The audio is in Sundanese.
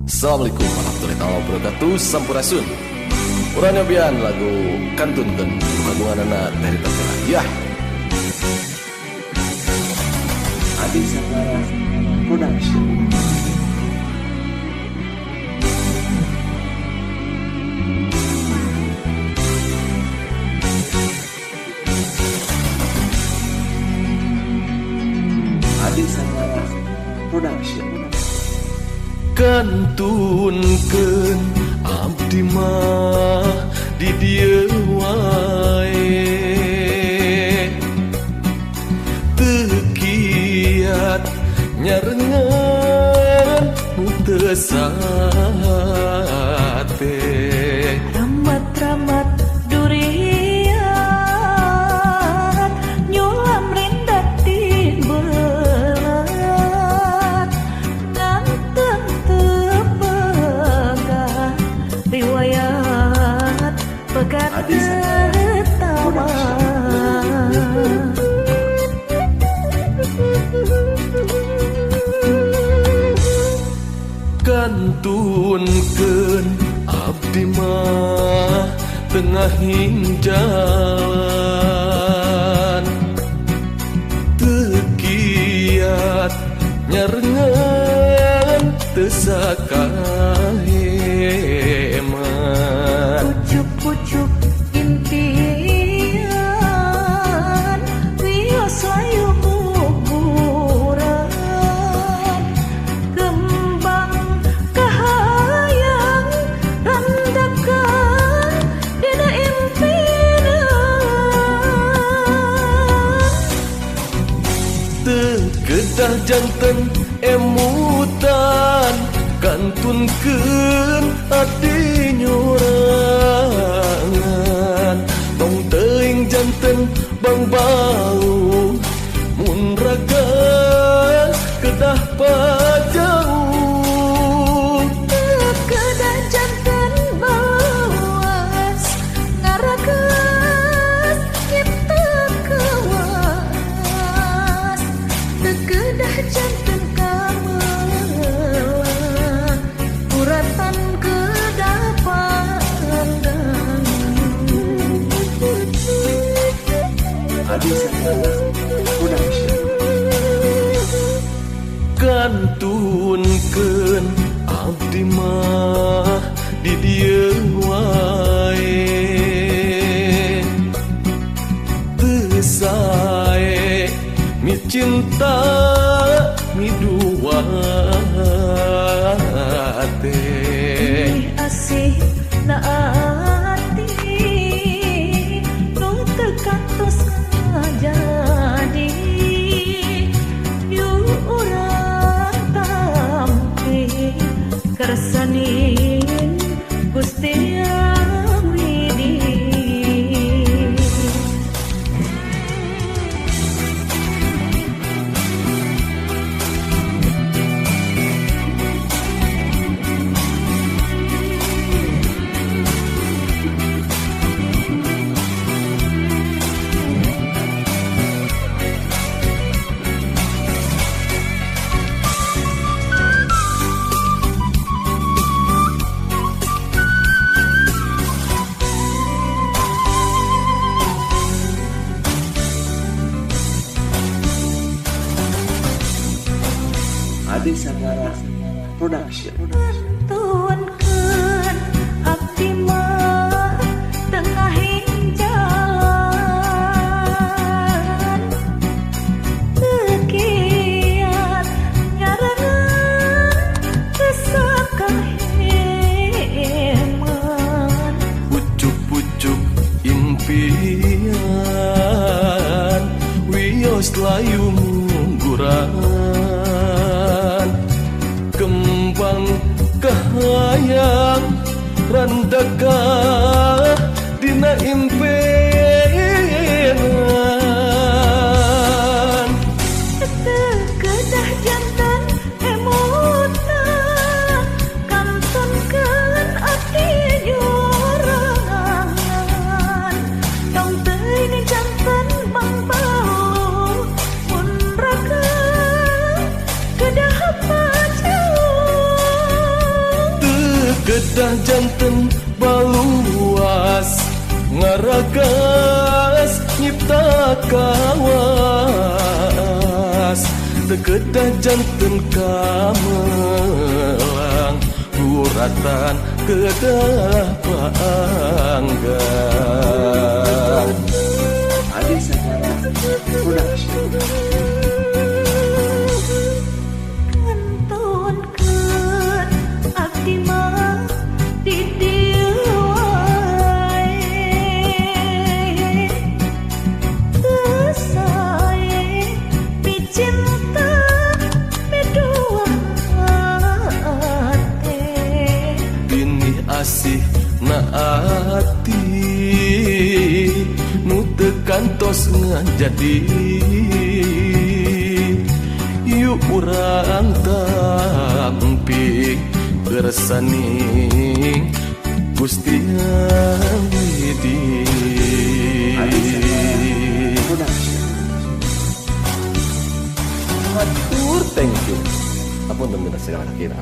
Assalamualaikum warahmatullahi wabarakatuh. Sampurasun. Urang nyobian lagu kantunkeun kagungan anak dari Tantera. Ya. Adi Sagara Production. Adi Sagara Production. Kantunkeun abdi mah di dieu wae, teu kiat nyarengan nu teu sate. Ramat-ramat durian nyulam rindat di belat, nganteng tepegah riwayat pegat tertawa. Kantunkeun abdi mah tengahing jalan, teu kiat nyarengan teu sakaheman. Pucuk-pucuk impian wios layu kuburan, kembang kahayang randakan dina impian. Teu kedah janten emutan kantunkeun adi nyurangan, tong teuing janten bang bau mun raga kedah pajauh. Kedah janten bawas ngaragas kita kewas, kedah janten kamelah uratan kedah pandang. Adi Sagara Production. Kantunkeun abdi mah di dieu wae, teu sae mi cinta mi dua teh. Ih asih naati nu teu kantos ngajadi, yu urang tampi kersanin Gusti Yang Widi. Adi Sagara Production. Kantunkeun abdi mah tengahing jalan, teu kiat nyarengan teu sakaheman. Pucuk-pucuk impian wios layu mungguran, kembang kahayang randaka dina impenan. Teu kedah janten emutan kantunkeun abdi nyurangan, tong teuing janten bang bau mun raga kedah pajauh. kedah janten baluas ngaragas nyipta kawas kedah janten kamelang kuratan kedah panggang Adi Sagara Production. Kantonkeun abdi mah di dieu wae teu sae picinta medua ate bini asih naati nu teu kantos ngajadi yuk urang tampik bersani Gusti Widi Adi Sagara Production. Matur thank you apun temen segala kira